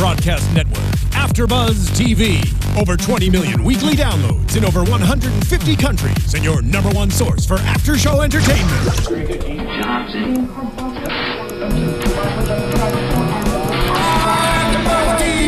broadcast network, AfterBuzz TV. Over 20 million weekly downloads in over 150 countries, and your number one source for after-show entertainment.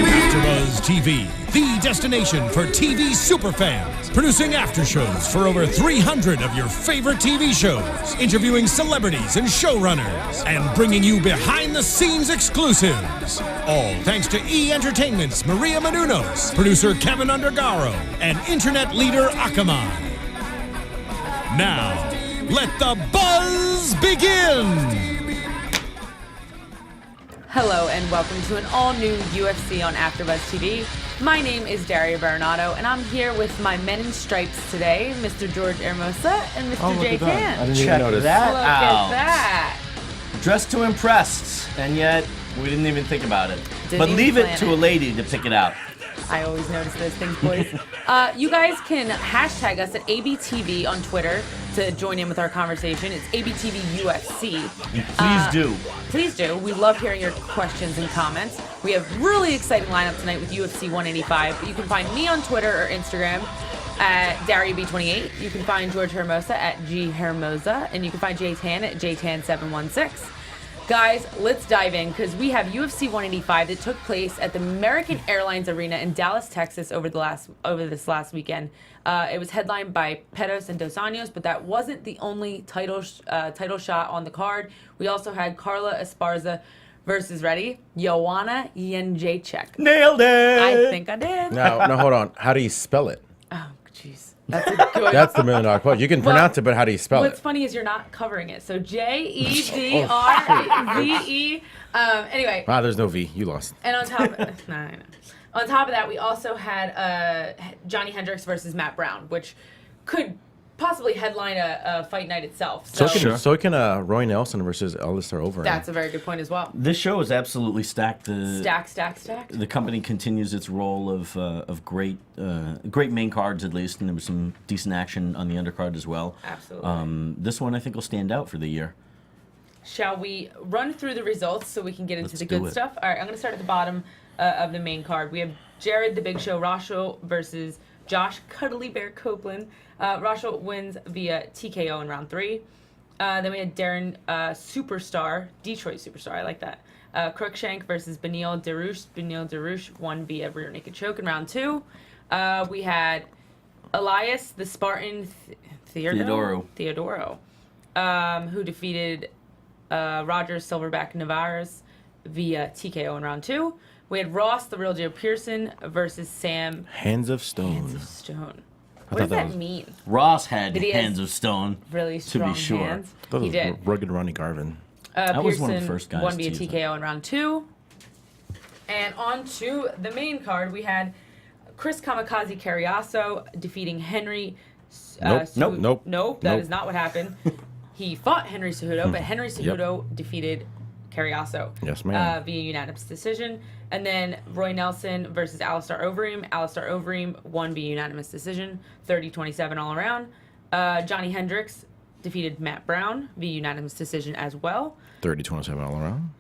AfterBuzz TV, the destination for TV superfans. Producing aftershows for over 300 of your favorite TV shows. Interviewing celebrities and showrunners. And bringing you behind-the-scenes exclusives. All thanks to E! Entertainment's Maria Menounos, producer Kevin Undergaro, and internet leader Akamai. Now, let the buzz begin! Hello and welcome to an all-new UFC on AfterBuzz TV. My name is Daria Berenato, and I'm here with my men in stripes today, Mr. George Hermoza and Mr. Jay Can. I didn't even notice that. Look at that. Dressed to impress, and yet we didn't even think about it. But leave it to a lady to pick it out. I always notice those things, boys. You guys can hashtag us at ABTV on Twitter to join in with our conversation. It's ABTV UFC. Please do. Please do. We love hearing your questions and comments. We have really exciting lineup tonight with UFC 185. But you can find me on Twitter or Instagram at DariaB28. You can find George Hermoza at GHermoza. And you can find Jay Tan at JTan716. Guys, let's dive in because we have UFC 185 that took place at the American Airlines Arena in Dallas, Texas over this last weekend. It was headlined by Pettis and Dos Anjos, but that wasn't the only title shot on the card. We also had Carla Esparza versus Joanna Jędrzejczyk. Nailed it! I think I did. No, hold on. How do you spell it? Oh, jeez. That's a good. That's the $1 million question. You can pronounce it, but how do you spell What's it? funny is you're not covering it. So Jedrze. Anyway. Wow, there's no V. You lost. And on top, on top of that, we also had Johnny Hendricks versus Matt Brown, which could possibly headline a fight night itself. So can Roy Nelson versus Alistair Overeem. That's a very good point as well. This show is absolutely stacked. Stacked. The company continues its role of great main cards, at least, and there was some decent action on the undercard as well. Absolutely. This one I think will stand out for the year. Shall we run through the results so we can get into Let's the do good it. stuff? All right, I'm going to start at the bottom of the main card. We have Jared the Big Show Rosho versus Josh Cuddly Bear Copeland. Rosho wins via TKO in round 3. Then we had Darren Detroit Superstar, I like that. Cruikshank versus Beneil Dariush. Beneil Dariush won via rear naked choke in round 2. We had Elias the Spartan Theodoro, who defeated Roger Silverback Navarez via TKO in round 2. We had Ross the Real Joe Pearson versus Sam Hands of Stone. What does that mean? Ross had hands of stone. Really strong to be sure. hands. He did. Rugged Ronnie Garvin. That was one of the Pearson first guys won via to use TKO in round 2. And on to the main card, we had Chris Kamikaze Carriasso defeating Henry. Nope. That is not what happened. He fought Henry Cejudo, but Henry Cejudo defeated Carriasso. Yes, ma'am. Via unanimous decision. And then Roy Nelson versus Alistair Overeem. Alistair Overeem won via unanimous decision, 30-27 all around. Johnny Hendricks defeated Matt Brown via unanimous decision as well. 30-27 all around.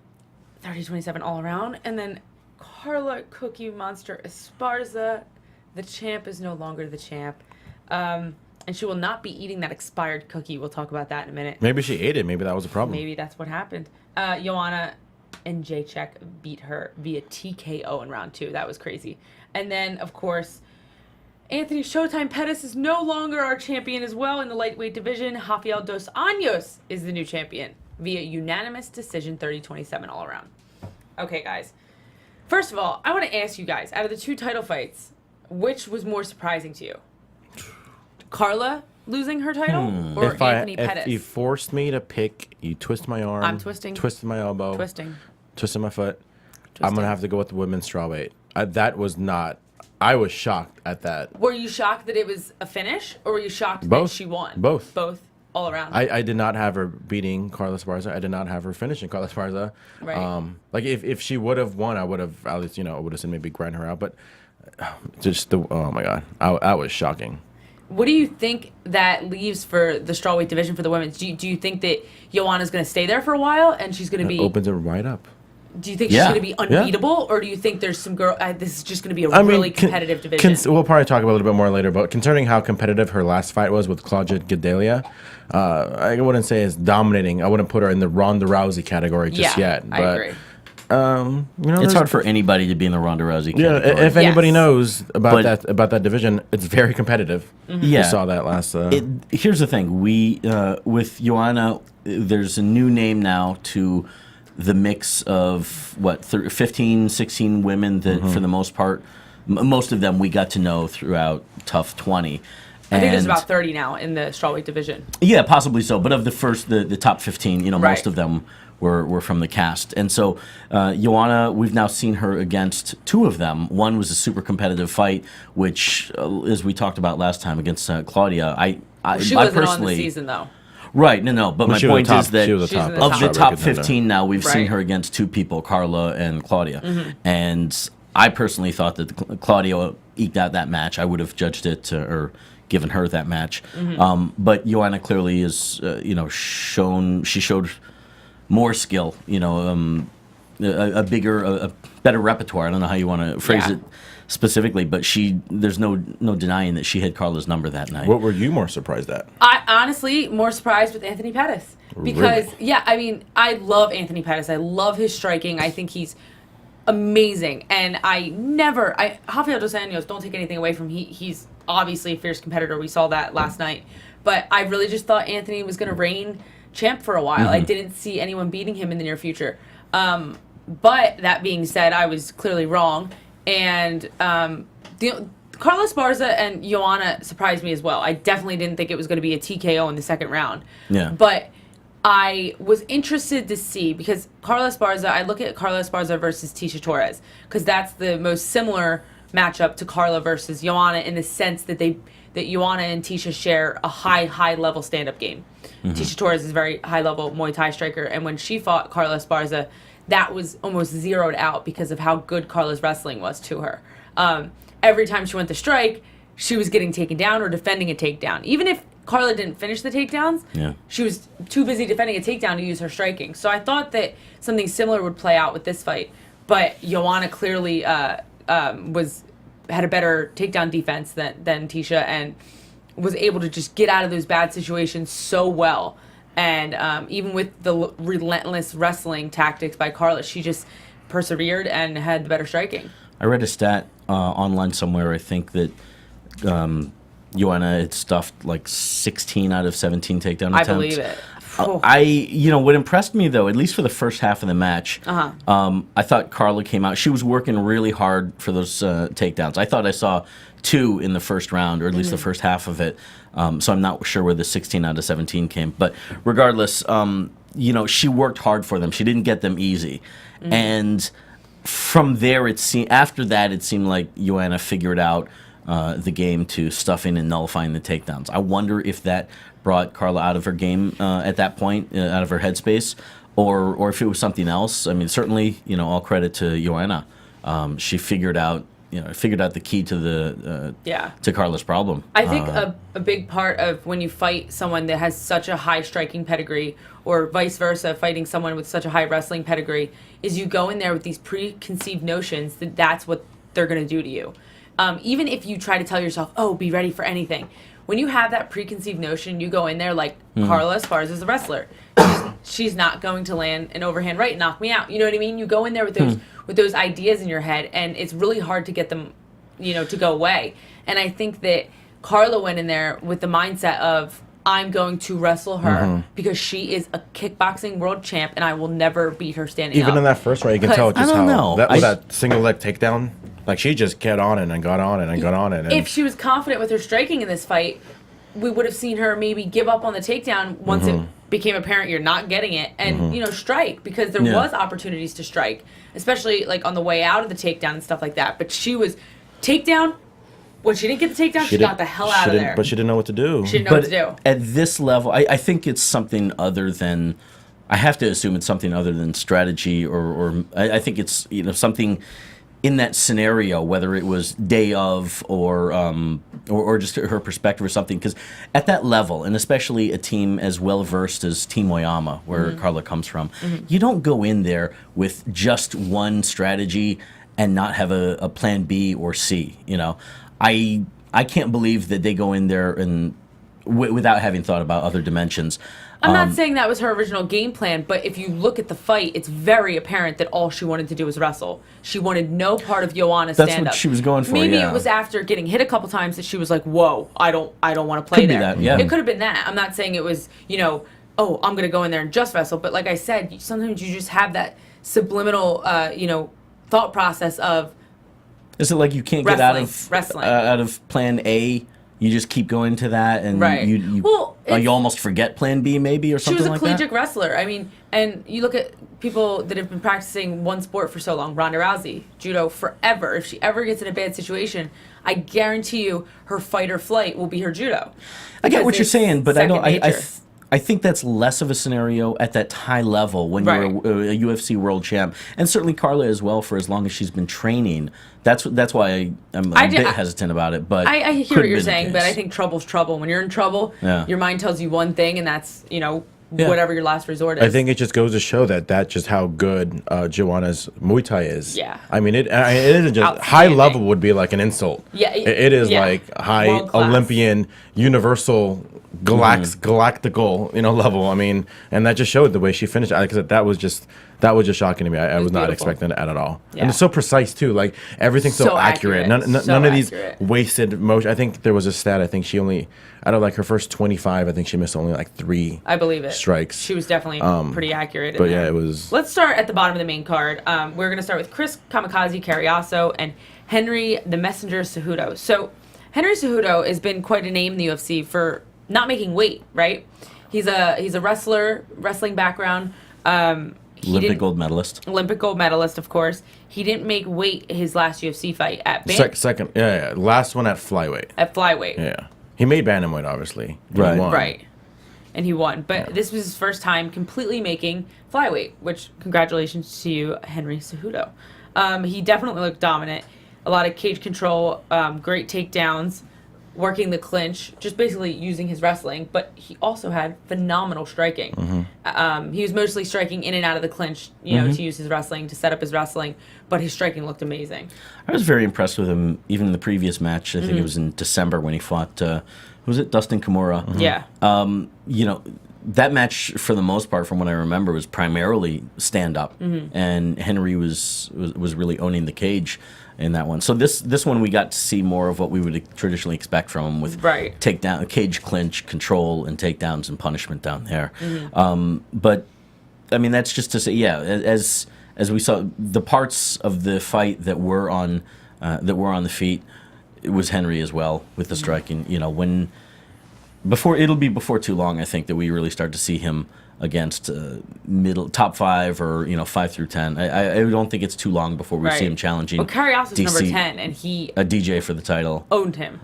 30-27 all around. And then Carla Cookie Monster Esparza. The champ is no longer the champ. And she will not be eating that expired cookie. We'll talk about that in a minute. Maybe she ate it. Maybe that was a problem. Maybe that's what happened. Joanna Jędrzejczyk beat her via TKO in round 2. That was crazy. And then, of course, Anthony Showtime Pettis is no longer our champion as well in the lightweight division. Rafael Dos Anjos is the new champion via unanimous decision, 30-27 all around. Okay, guys. First of all, I want to ask you guys, out of the 2 title fights, which was more surprising to you? Carla losing her title or Anthony Pettis? If you forced me to pick, you twist my arm. I'm twisting. Twisted my elbow. Twisting my foot. I'm going to have to go with the women's strawweight. That was not... I was shocked at that. Were you shocked that it was a finish, or were you shocked that she won? Both. Both, all around. I did not have her beating Carla Esparza. I did not have her finishing Carla Esparza. Right. Like if she would have won, I would have at least I would have said maybe grind her out. But just oh my god, I was shocking. What do you think that leaves for the strawweight division for the women? Do you think that Joanna's going to stay there for a while and she's going to be... Opens it right up. Do you think she's going to be unbeatable, or do you think there's some girl? This is just going to be a really competitive division. We'll probably talk about a little bit more later, but concerning how competitive her last fight was with Claudia Gadelha, I wouldn't say it's dominating. I wouldn't put her in the Ronda Rousey category just yet. But, I agree. It's hard for anybody to be in the Ronda Rousey category. Yeah, if anybody knows about that division, it's very competitive. Yeah, we saw that last. Here's the thing: with Joanna, there's a new name now to the mix of 15, 16 women that, for the most part, most of them we got to know throughout Tough 20. I think there's about 30 now in the strawweight division. Yeah, possibly so. But of the top 15, most of them were from the cast. And so Joanna, we've now seen her against two of them. One was a super competitive fight, which, as we talked about last time, against Claudia. She wasn't on the season, though. Right, no. But my point is that of the top 15 now, we've seen her against two people, Carla and Claudia. And I personally thought that Claudia eked out that match. I would have judged it or given her that match. But Joanna clearly is, she showed more skill, a better repertoire. I don't know how you want to phrase it specifically, but there's no denying that she had Carla's number that night. What were you more surprised at? I honestly more surprised with Anthony Pettis because I love Anthony Pettis. I love his striking. I think he's amazing, and Rafael dos Anjos, don't take anything away from he's obviously a fierce competitor. We saw that last night, but I really just thought Anthony was going to reign champ for a while. I didn't see anyone beating him in the near future. But that being said, I was clearly wrong. And Carla Esparza and Joanna surprised me as well. I definitely didn't think it was going to be a TKO in the second round. Yeah. But I was interested to see, because Carla Esparza, I look at Carla Esparza versus Tisha Torres, because that's the most similar matchup to Carla versus Joanna in the sense that that Joanna and Tisha share a high level stand-up game. Tisha Torres is a very high level Muay Thai striker, and when she fought Carla Esparza, that was almost zeroed out because of how good Carla's wrestling was to her. Every time she went to strike, she was getting taken down or defending a takedown. Even if Carla didn't finish the takedowns, she was too busy defending a takedown to use her striking. So I thought that something similar would play out with this fight, but Joanna clearly had a better takedown defense than Tisha, and was able to just get out of those bad situations so well. And even with the relentless wrestling tactics by Carla, she just persevered and had the better striking. I read a stat online somewhere, I think, that Joanna had stuffed like 16 out of 17 takedown attempts. I believe it. What impressed me, though, at least for the first half of the match, I thought Carla came out. She was working really hard for those takedowns. I thought I saw 2 in the first round, or at least the first half of it. So I'm not sure where the 16 out of 17 came. But regardless, she worked hard for them. She didn't get them easy. And from there, it seemed like Joanna figured out the game to stuffing and nullifying the takedowns. I wonder if that brought Carla out of her game at that point, out of her headspace, or if it was something else. I mean, certainly, all credit to Joanna. She figured out the key to to Carla's problem. I think a big part of when you fight someone that has such a high striking pedigree, or vice versa, fighting someone with such a high wrestling pedigree, is you go in there with these preconceived notions that that's what they're going to do to you. Even if you try to tell yourself, oh, be ready for anything. When you have that preconceived notion, you go in there like Carla Esparza is a wrestler. She's not going to land an overhand right and knock me out. You know what I mean? You go in there with those ideas in your head, and it's really hard to get them, to go away. And I think that Carla went in there with the mindset of, I'm going to wrestle her because she is a kickboxing world champ, and I will never beat her standing up. Even in that first round, you can tell just how that single leg takedown. Like, she just got on it and got on it and got on it. And if she was confident with her striking in this fight, we would have seen her maybe give up on the takedown once it became apparent you're not getting it, and strike, because there was opportunities to strike, especially like on the way out of the takedown and stuff like that. But she was takedown. When she didn't get the takedown, she got the hell out of there. But she didn't know what to do. She didn't know what to do. At this level, I think it's something other than. I have to assume it's something other than strategy, or I think it's something in that scenario, whether it was day of or just her perspective or something. Because at that level, and especially a team as well versed as Team Oyama, where Carla comes from, you don't go in there with just one strategy and not have a plan B or C. You know, I can't believe that they go in there and without having thought about other dimensions. I'm not saying that was her original game plan, but if you look at the fight, it's very apparent that all she wanted to do was wrestle. She wanted no part of Joanna's stand-up. That's what she was going for. Maybe it was after getting hit a couple times that she was like, "Whoa, I don't want to play there." Could be that, yeah. It could have been that. I'm not saying it was, oh, I'm gonna go in there and just wrestle. But like I said, sometimes you just have that subliminal, thought process of. Is it like you can't get out of plan A? You just keep going to that, and you almost forget plan B maybe or something like that? She was a collegiate wrestler. I mean, and you look at people that have been practicing one sport for so long, Ronda Rousey, judo forever. If she ever gets in a bad situation, I guarantee you her fight or flight will be her judo. I get what you're saying, but I think that's less of a scenario at that high level when you're a UFC world champ, and certainly Carla as well for as long as she's been training. That's why I'm a bit hesitant about it. But I hear what you're saying, but I think trouble's trouble. When you're in trouble, your mind tells you one thing, and that's whatever your last resort is. I think it just goes to show that just how good Joanna's Muay Thai is. Yeah. I mean, it isn't just high level would be like an insult. Yeah. It is like high Olympian, universal, galactical, level. I mean, and that just showed the way she finished. That was just shocking to me. I was not expecting that at all. Yeah. And it's so precise too. Like everything's so accurate. None of these wasted motion. I think there was a stat. I think she only out of like her first 25. I think she missed only like 3. I believe it. Strikes. She was definitely pretty accurate. But yeah, it was. Let's start at the bottom of the main card. We're gonna start with Chris Kamikaze Carriasso and Henry the Messenger Cejudo. So Henry Cejudo has been quite a name in the UFC for not making weight. Right? He's a wrestler, wrestling background. Olympic gold medalist. Olympic gold medalist, of course. He didn't make weight his last UFC fight at second. Yeah. Last one at flyweight. At flyweight. Yeah. He made bantamweight, obviously. Right. Right. And he won. But this was his first time completely making flyweight, which congratulations to you, Henry Cejudo. He definitely looked dominant. A lot of cage control, great takedowns, working the clinch, just basically using his wrestling, but he also had phenomenal striking. He was mostly striking in and out of the clinch, to use his wrestling, to set up his wrestling, but his striking looked amazing. I was very impressed with him, even in the previous match. I think it was in December when he fought, was it Dustin Kimura? Yeah. That match, for the most part, from what I remember, was primarily stand-up, and Henry was really owning the cage in that one. So this one we got to see more of what we would traditionally expect from him with takedown, cage clinch, control, and takedowns and punishment down there. But I mean, that's just to say, as we saw the parts of the fight that were on the feet, it was Henry as well with the striking. It'll be before too long, I think, that we really start to see him against top 5 or 5 through 10. I don't think it's too long before we see him challenging. Well, Carriasso's number 10, and he a DJ for the title owned him.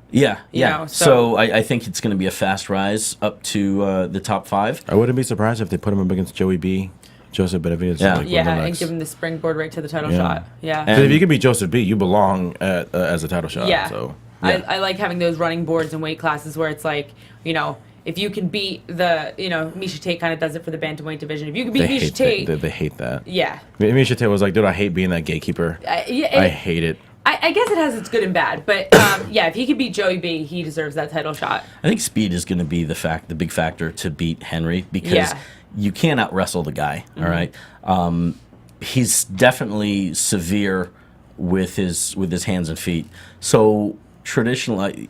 Yeah. So I think it's going to be a fast rise up to the top 5. I wouldn't be surprised if they put him up against Joey B. Joseph Benavidez. And give him the springboard right to the title shot. Yeah. And if you can beat Joseph B, you belong as a title shot. Yeah. So. I like having those running boards and weight classes where it's like, if you can beat the, Miesha Tate kind of does it for the bantamweight division. If you can beat Miesha Tate. They hate that. Yeah. Miesha Tate was like, dude, I hate being that gatekeeper. I hate it. I guess it has its good and bad. But, if he could beat Joey B, he deserves that title shot. I think speed is going to be the big factor to beat Henry because you can't out-wrestle the guy, all right? He's definitely severe with his hands and feet. So traditionally,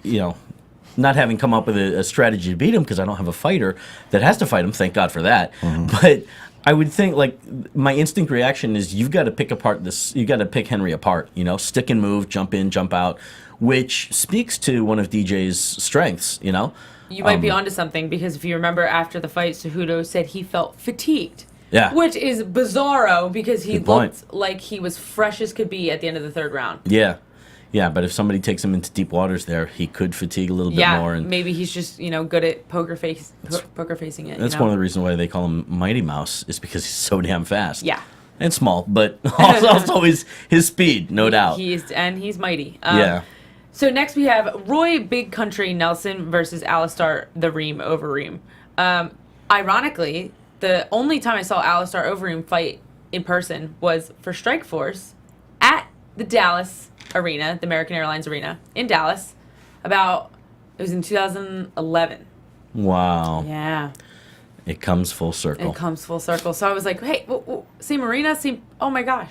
not having come up with a strategy to beat him because I don't have a fighter that has to fight him. Thank God for that. But I would think my instinct reaction is you've got to pick Henry apart. Stick and move, jump in, jump out, which speaks to one of DJ's strengths. You might be onto something because if you remember after the fight, Cejudo said he felt fatigued. Yeah. Which is bizarro because he looked like he was fresh as could be at the end of the 3rd round. Yeah. Yeah, but if somebody takes him into deep waters there, he could fatigue a little bit more. And maybe he's just, good at poker facing it. That's one of the reasons why they call him Mighty Mouse is because he's so damn fast. Yeah. and small, but also his speed, no doubt. He's mighty. Yeah. So next we have Roy Big Country Nelson versus Alistar the Reem Overeem. Ironically, the only time I saw Alistar Overeem fight in person was for Strikeforce at the Dallas Arena, the American Airlines Arena in Dallas. It was in 2011. Wow. Yeah. It comes full circle. So I was like, hey, same arena, oh my gosh.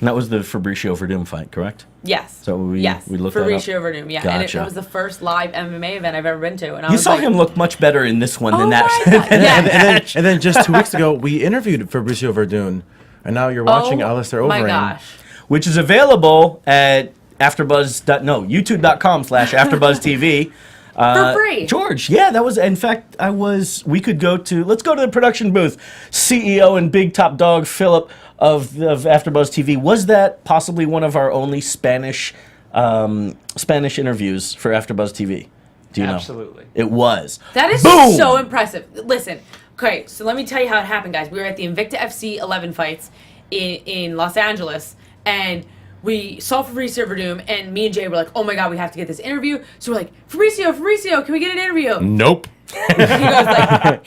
And that was the Fabricio Verdum fight, correct? Yes. So we looked Fabricio that up. Verdum, yeah. Gotcha. And it was the first live MMA event I've ever been to. And I You was saw like, him look much better in this one than that. my God. Yeah. And then just 2 weeks ago, we interviewed Fabricio Verdun, and now you're watching Alistair Overeem. Oh my gosh. Which is available at youtube.com/AfterBuzzTV. For free. George, yeah, that was, in fact, let's go to the production booth. CEO and big top dog Philip of AfterBuzz TV. Was that possibly one of our only Spanish interviews for AfterBuzz TV? Do you know? Absolutely. It was. That is Boom! so impressive. Listen, okay, so let me tell you how it happened, guys. We were at the Invicta FC 11 fights in Los Angeles, and we saw Fabricio Verdum, and me and Jay were like, oh my God, we have to get this interview. So we're like, Fabricio, can we get an interview? Nope. He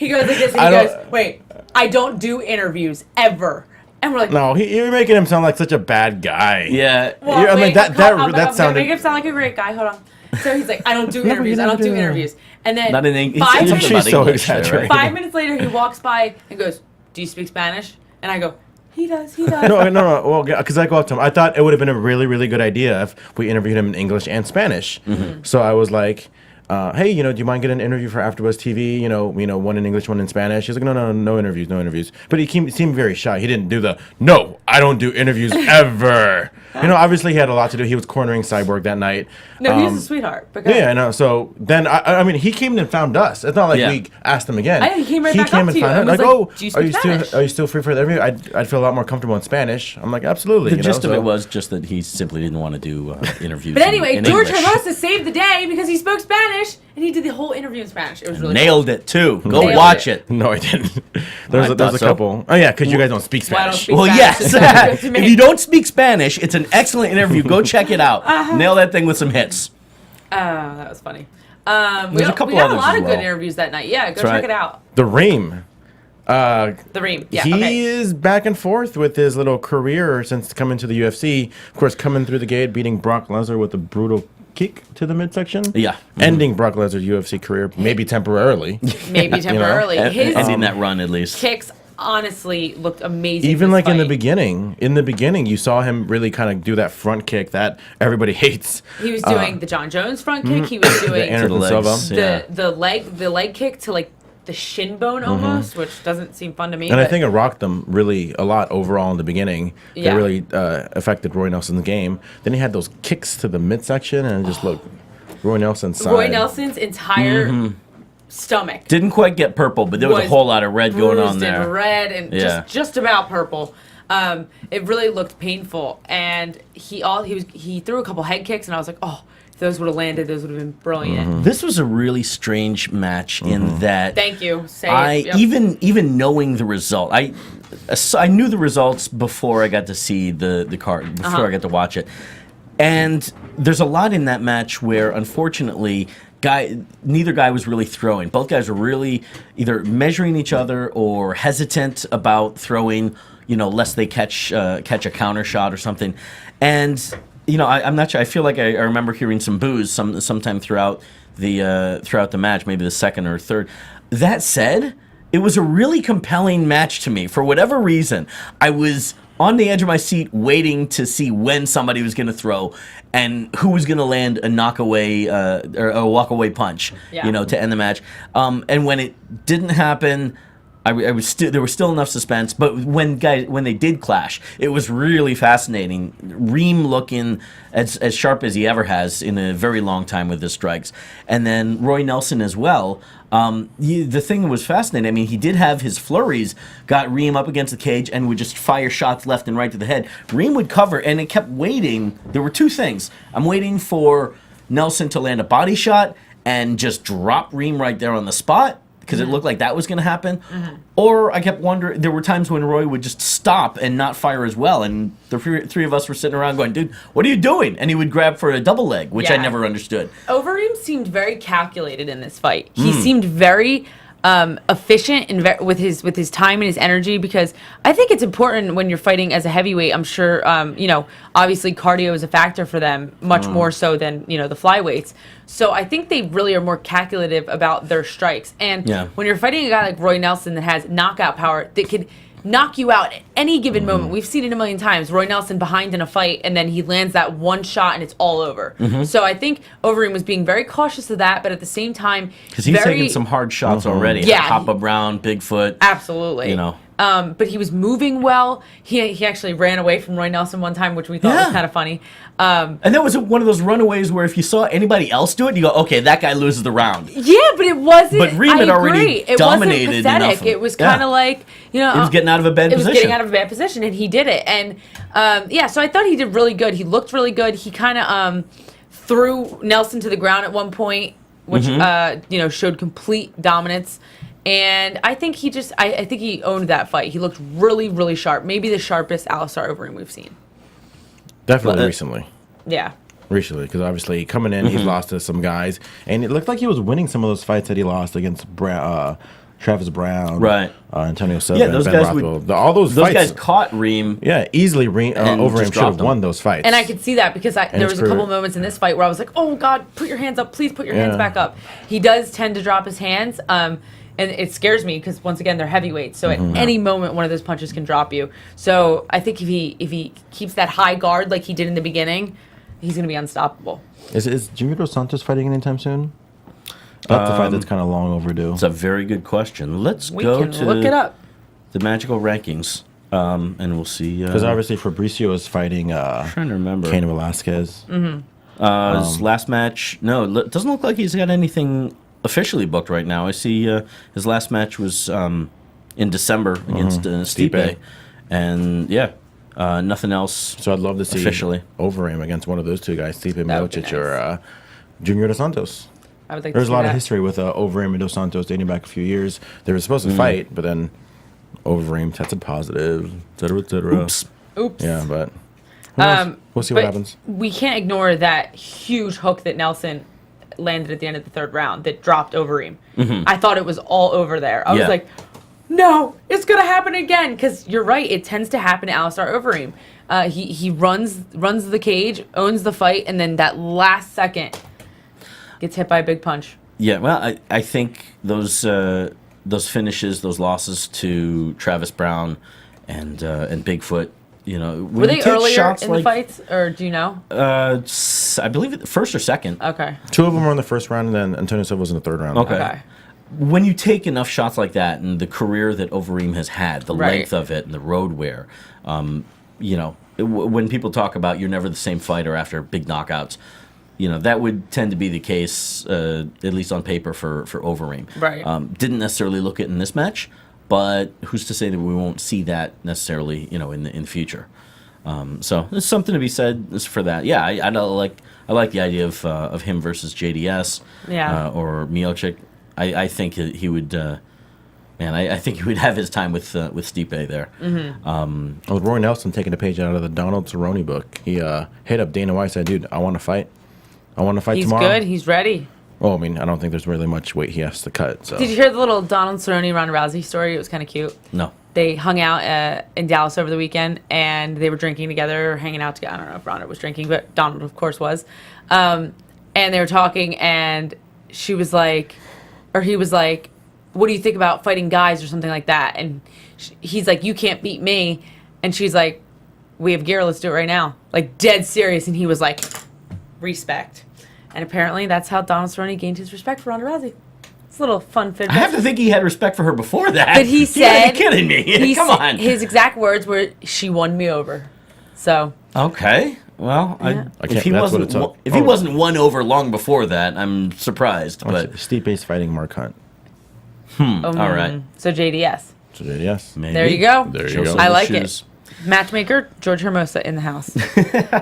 goes like this, and he goes, wait, I don't do interviews ever. And we're like, No, you're making him sound like such a bad guy. Yeah. well, I mean, wait, that I'm sounded. make him sound like a great guy. Hold on. So he's like, I don't do interviews. I don't do interviews. And then Not in English. five It's minutes, about She's so English there, exaggerated. right? 5 minutes later, he walks by and goes, do you speak Spanish? And I go, he does. No. Well, because I go up to him. I thought it would have been a really, really good idea if we interviewed him in English and Spanish. Mm-hmm. So I was like, hey, do you mind getting an interview for AfterBuzz TV? One in English, one in Spanish. He's like, no interviews. But he seemed very shy. He didn't do no, I don't do interviews ever. Obviously he had a lot to do. He was cornering Cyborg that night. No, he's a sweetheart. But go Yeah, I ahead. know. So then, I mean, he came and found us. It's not like Yeah. we asked him again. I know, he came right back up to you and Like, was like, do you are speak Spanish? are you still free for the interview? I'd feel a lot more comfortable in Spanish. I'm like, absolutely. The gist of so- it was just that he simply didn't want to do interviews. But anyway, in George English. Hermoza saved the day because he spoke Spanish and he did the whole interview in Spanish. It was really Nailed it too. Go Nailed watch it. it. No, I didn't. I There's a thought so. couple. Oh yeah, because you guys don't speak Well, I don't Spanish. speak Well, Spanish. yes. It's not good to me. If you don't speak Spanish, it's an excellent interview. Go check it out. Nail that thing with some hits. Oh, that was funny. There's a couple we had a others lot as of well. good interviews that night. Yeah, go That's check right. it out. The Reem. The Reem. Yeah, he okay. is back and forth with his little career since coming to the UFC. Of course, coming through the gate, beating Brock Lesnar with a brutal kick to the midsection. Yeah. Ending Brock Lesnar's UFC career, maybe temporarily. Maybe temporarily. His Ending that run at least. kicks honestly looked amazing. Even this like in the fight. beginning, you saw him really kind of do that front kick that everybody hates. He was doing the John Jones front kick. He was The doing Anderson legs. Silva. Yeah. the leg kick to like the shin bone almost, which doesn't seem fun to me. And I but- think it rocked them really a lot overall in the beginning. Yeah. It really affected Roy Nelson's game. Then he had those kicks to the midsection and it just looked Roy Nelson's side. Roy Nelson's entire stomach Didn't quite get purple, but there was a whole lot of red going on bruised there. and red and Yeah. just about purple. It really looked painful, and he threw a couple head kicks, and I was like, oh, if those would have landed, those would have been brilliant. This was a really strange match in that Thank you. Say I it. Yep. even knowing the result, I knew the results before I got to see the card, before I got to watch it. And there's a lot in that match where, unfortunately, neither guy was really throwing. Both guys were really either measuring each other or hesitant about throwing, lest they catch a counter shot or something. And I'm not sure. I feel like I remember hearing some boos sometime throughout the match, maybe the second or third. That said, it was a really compelling match to me. For whatever reason, I was on the edge of my seat waiting to see when somebody was going to throw and who was going to land a knockaway or a walk-away punch, Yeah. to end the match. And when it didn't happen, there was still enough suspense. But when they did clash, it was really fascinating. Reem looking as sharp as he ever has in a very long time with his strikes, and then Roy Nelson as well. The thing that was fascinating, I mean, he did have his flurries, got Reem up against the cage, and would just fire shots left and right to the head. Reem would cover, and it kept waiting. There were two things. I'm waiting for Nelson to land a body shot and just drop Reem right there on the spot, because it looked like that was going to happen. Or I kept wondering, there were times when Roy would just stop and not fire as well, and the three of us were sitting around going, dude, what are you doing? And he would grab for a double leg, which I never understood. Overeem seemed very calculated in this fight. He seemed very efficient with his time and his energy, because I think it's important when you're fighting as a heavyweight. I'm sure, obviously cardio is a factor for them, much more so than, the flyweights. So I think they really are more calculative about their strikes. And when you're fighting a guy like Roy Nelson that has knockout power, that could knock you out at any given moment. We've seen it a million times. Roy Nelson behind in a fight, and then he lands that one shot, and it's all over. So I think Overeem was being very cautious of that, but at the same time, because he's taken some hard shots already. Yeah, Papa Brown, Bigfoot. Absolutely. But he was moving well. He actually ran away from Roy Nelson one time, which we thought was kind of funny. And that was one of those runaways where if you saw anybody else do it, you go, okay, that guy loses the round. Yeah, but it wasn't. But Reem had already dominated it wasn't pathetic. It was kind of like, he was getting out of a bad position. It was getting out of a bad position, and he did it. And so I thought he did really good. He looked really good. He kind of threw Nelson to the ground at one point, which showed complete dominance. And I think I think he owned that fight. He looked really, really sharp. Maybe the sharpest Alistar Overeem we've seen. Definitely recently. Yeah. Recently, because obviously coming in, he's lost to some guys, and it looked like he was winning some of those fights that he lost against Travis Brown, right? Antonio Silva, those Ben guys Rothwell. All those fights, guys caught Reem. Yeah, easily. Overeem should have won those fights. And I could see that because there was a couple moments in this fight where I was like, "Oh God, put your hands up! Please put your hands back up." He does tend to drop his hands. And it scares me because, once again, they're heavyweights. So at any moment, one of those punches can drop you. So I think if he keeps that high guard like he did in the beginning, he's going to be unstoppable. Is Junior Dos Santos fighting anytime soon? That's a fight that's kind of long overdue. It's a very good question. Let's look it up. The magical rankings, and we'll see. Because obviously Fabricio is fighting I'm trying to remember. Cain Velasquez. His last match, it doesn't look like he's got anything officially booked right now. I see his last match was in December against Stipe. And nothing else. So I'd love to see officially Overeem against one of those two guys, Stipe Miocic or Junior Dos Santos. I would like There's to a lot that. of history with Overeem and Dos Santos dating back a few years. They were supposed to fight, but then Overeem tested positive, et cetera, et cetera. Oops. Yeah, but we'll see what happens. We can't ignore that huge hook that Nelson landed at the end of the third round that dropped Overeem. I thought it was all over there. I was like, no, it's going to happen again. Because you're right, it tends to happen to Alistar Overeem. He runs the cage, owns the fight, and then that last second gets hit by a big punch. Yeah, well, I think those finishes, those losses to Travis Brown and Bigfoot, were they earlier in the fights, or do you know? I believe first or second. Okay. Two of them were in the first round, and then Antonio Silva was in the third round. Okay. When you take enough shots like that, and the career that Overeem has had, the length of it, and the road wear, when people talk about you're never the same fighter after big knockouts, that would tend to be the case, at least on paper, for Overeem. Right. Didn't necessarily look it in this match, but who's to say that we won't see that necessarily, in the future? So there's something to be said for that. Yeah, I like the idea of him versus JDS. Or Miocic. I think he would. I think he would have his time with Stipe there. With Roy Nelson taking a page out of the Donald Cerrone book, he hit up Dana White and said, "Dude, I want to fight. I want to fight tomorrow." He's good. He's ready. Well, I mean, I don't think there's really much weight he has to cut. So. Did you hear the little Donald Cerrone Ronda Rousey story? It was kind of cute. No. They hung out in Dallas over the weekend, and they were drinking together, hanging out together. I don't know if Ronda was drinking, but Donald, of course, was. And they were talking, and she was like, or he was like, "What do you think about fighting guys?" or something like that. And he's like, "You can't beat me." And she's like, "We have gear. Let's do it right now." Like, dead serious. And he was like, "Respect." And apparently that's how Donald Cerrone gained his respect for Ronda Rousey. It's a little fun tidbit. I have to think he had respect for her before that. But he said... You're kidding me. Come on. His exact words were, "She won me over." So... Okay. Well, Yeah. if he wasn't won over long before that, I'm surprised. But Stipe's fighting Mark Hunt. All right. So JDS. So yes. Maybe. There you go. There you go. I like it. Matchmaker, George Hermoza in the house.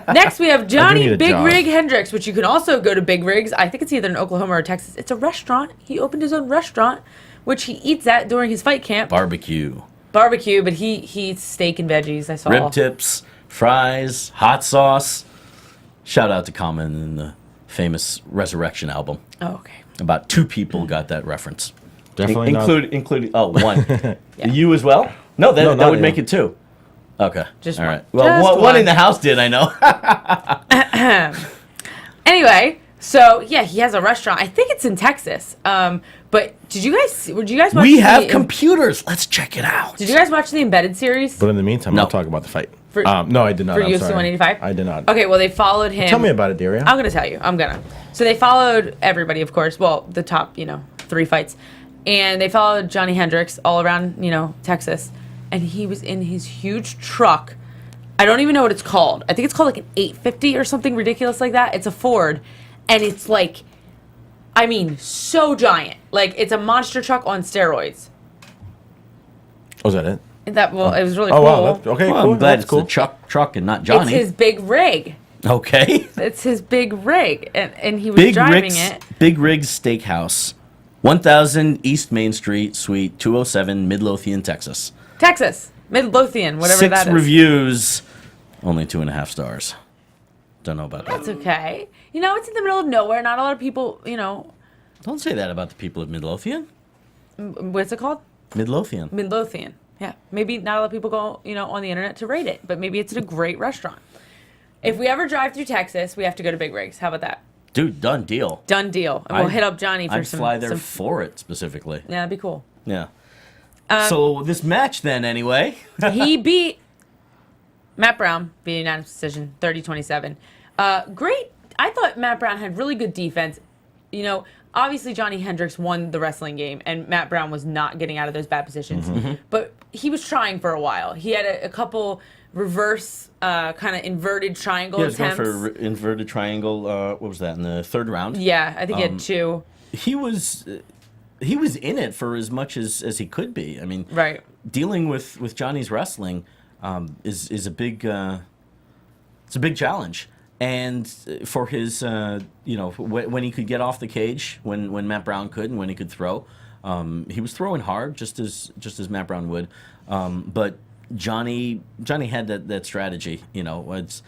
Next, we have Johnny Big Rig Hendricks, which you can also go to Big Rigs. I think it's either in Oklahoma or Texas. It's a restaurant. He opened his own restaurant which he eats that during his fight camp. Barbecue, But he eats steak and veggies. I saw rib tips, fries, hot sauce. Shout out to Common in the famous Resurrection album. Oh, okay. About 2 people got that reference. Definitely Including one. Yeah. You as well? No, that would make it 2. Okay. Just all one. right. Well, Just one in the house did, I know. Anyway, so yeah, he has a restaurant. I think it's in Texas. But would you guys watch We have computers. Let's check it out. Did you guys watch the Embedded series? But in the meantime, No. I'll talk about the fight. For- No, I did not. For I'm UFC sorry. 185? I did not. Okay, well, they followed him. Tell me about it, Daria. I'm going to tell you. So they followed everybody, of course. Well, the top, 3 fights. And they followed Johnny Hendricks all around, Texas. And he was in his huge truck. I don't even know what it's called. I think it's called like an 850 or something ridiculous like that. It's a Ford. And it's like, so giant. Like, it's a monster truck on steroids. Was that it? It was really Oh, cool. wow. Okay, Well, cool. I'm glad That's it's cool. the truck and not It's Johnny. his big rig. Okay. It's his big rig. And he was driving it. Big Rigs Steakhouse, 1000 East Main Street, Suite 207, Midlothian, Texas. Texas. Midlothian, whatever 6 that is. reviews, only 2.5 stars. Don't know about that. That's okay. It's in the middle of nowhere. Not a lot of people, Don't say that about the people of Midlothian. what's it called? Midlothian. Midlothian. Yeah. Maybe not a lot of people go, on the internet to rate it, but maybe it's a great restaurant. If we ever drive through Texas, we have to go to Big Rigs. How about that? Dude, done deal. Done deal. And we'll hit up Johnny for I'd some. fly there some- for it specifically. Yeah, that'd be cool. Yeah. So this match then, anyway. He beat Matt Brown via unanimous decision, 30-27. Great. I thought Matt Brown had really good defense. Obviously Johnny Hendricks won the wrestling game, and Matt Brown was not getting out of those bad positions. But he was trying for a while. He had a couple reverse kind of inverted triangle He was going attempts. for inverted triangle. What was that in the 3rd round? Yeah, I think he had 2. He was in it for as much as he could be. I mean, Right. dealing with Johnny's wrestling is a big it's a big challenge. And for his when he could get off the cage, when Matt Brown could, and when he could throw, he was throwing hard, just as Matt Brown would. But Johnny had that strategy. It's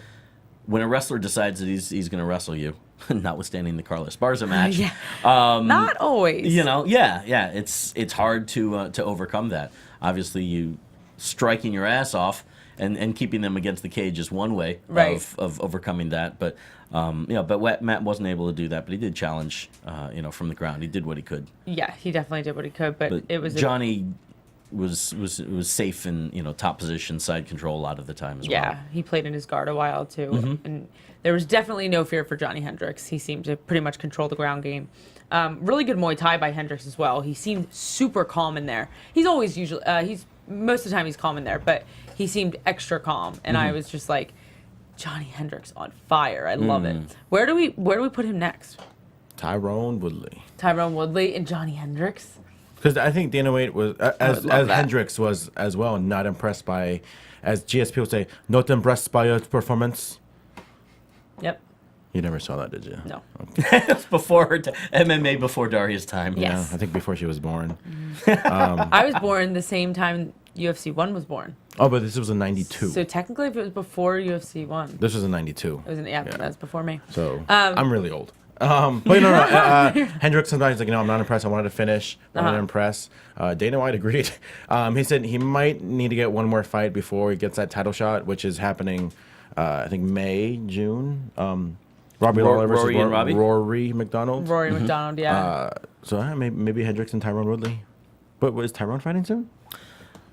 when a wrestler decides that he's going to wrestle you, notwithstanding the Carlos Barza match. Yeah. Not always. It's hard to overcome that. Obviously, you striking your ass off and keeping them against the cage is one way Right. of overcoming that. But but Matt wasn't able to do that. But he did challenge, from the ground. He did what he could. Yeah, he definitely did what he could, but it was Johnny was safe in top position, side control a lot of the time as well. Yeah, he played in his guard a while too, and there was definitely no fear for Johnny Hendricks. He seemed to pretty much control the ground game. Really good Muay Thai by Hendricks as well. He seemed super calm in there. He's always most of the time he's calm in there, but he seemed extra calm, and I was just like, Johnny Hendricks on fire. I love it. Where do we put him next? Tyrone Woodley. Tyrone Woodley and Johnny Hendricks. Because I think Dana White was, as that. Hendricks was as well, not impressed by, as GSP would say, not impressed by your performance. Yep. You never saw that, did you? No. It's MMA before Daria's time. Yes. Yeah, I think before she was born. I was born the same time UFC 1 was born. Oh, but this was in 92. So technically, if it was before UFC 1, This was in 92. it was that was before me. So I'm really old. But no. Hendricks sometimes like, I'm not impressed. I wanted to finish. I wanted to impress. Dana White agreed. He said he might need to get one more fight before he gets that title shot, which is happening, I think May, June. Robbie Lawler versus Rory and Robbie? Rory McDonald. Rory McDonald, yeah. So maybe Hendricks and Tyrone Woodley. But is Tyrone fighting soon?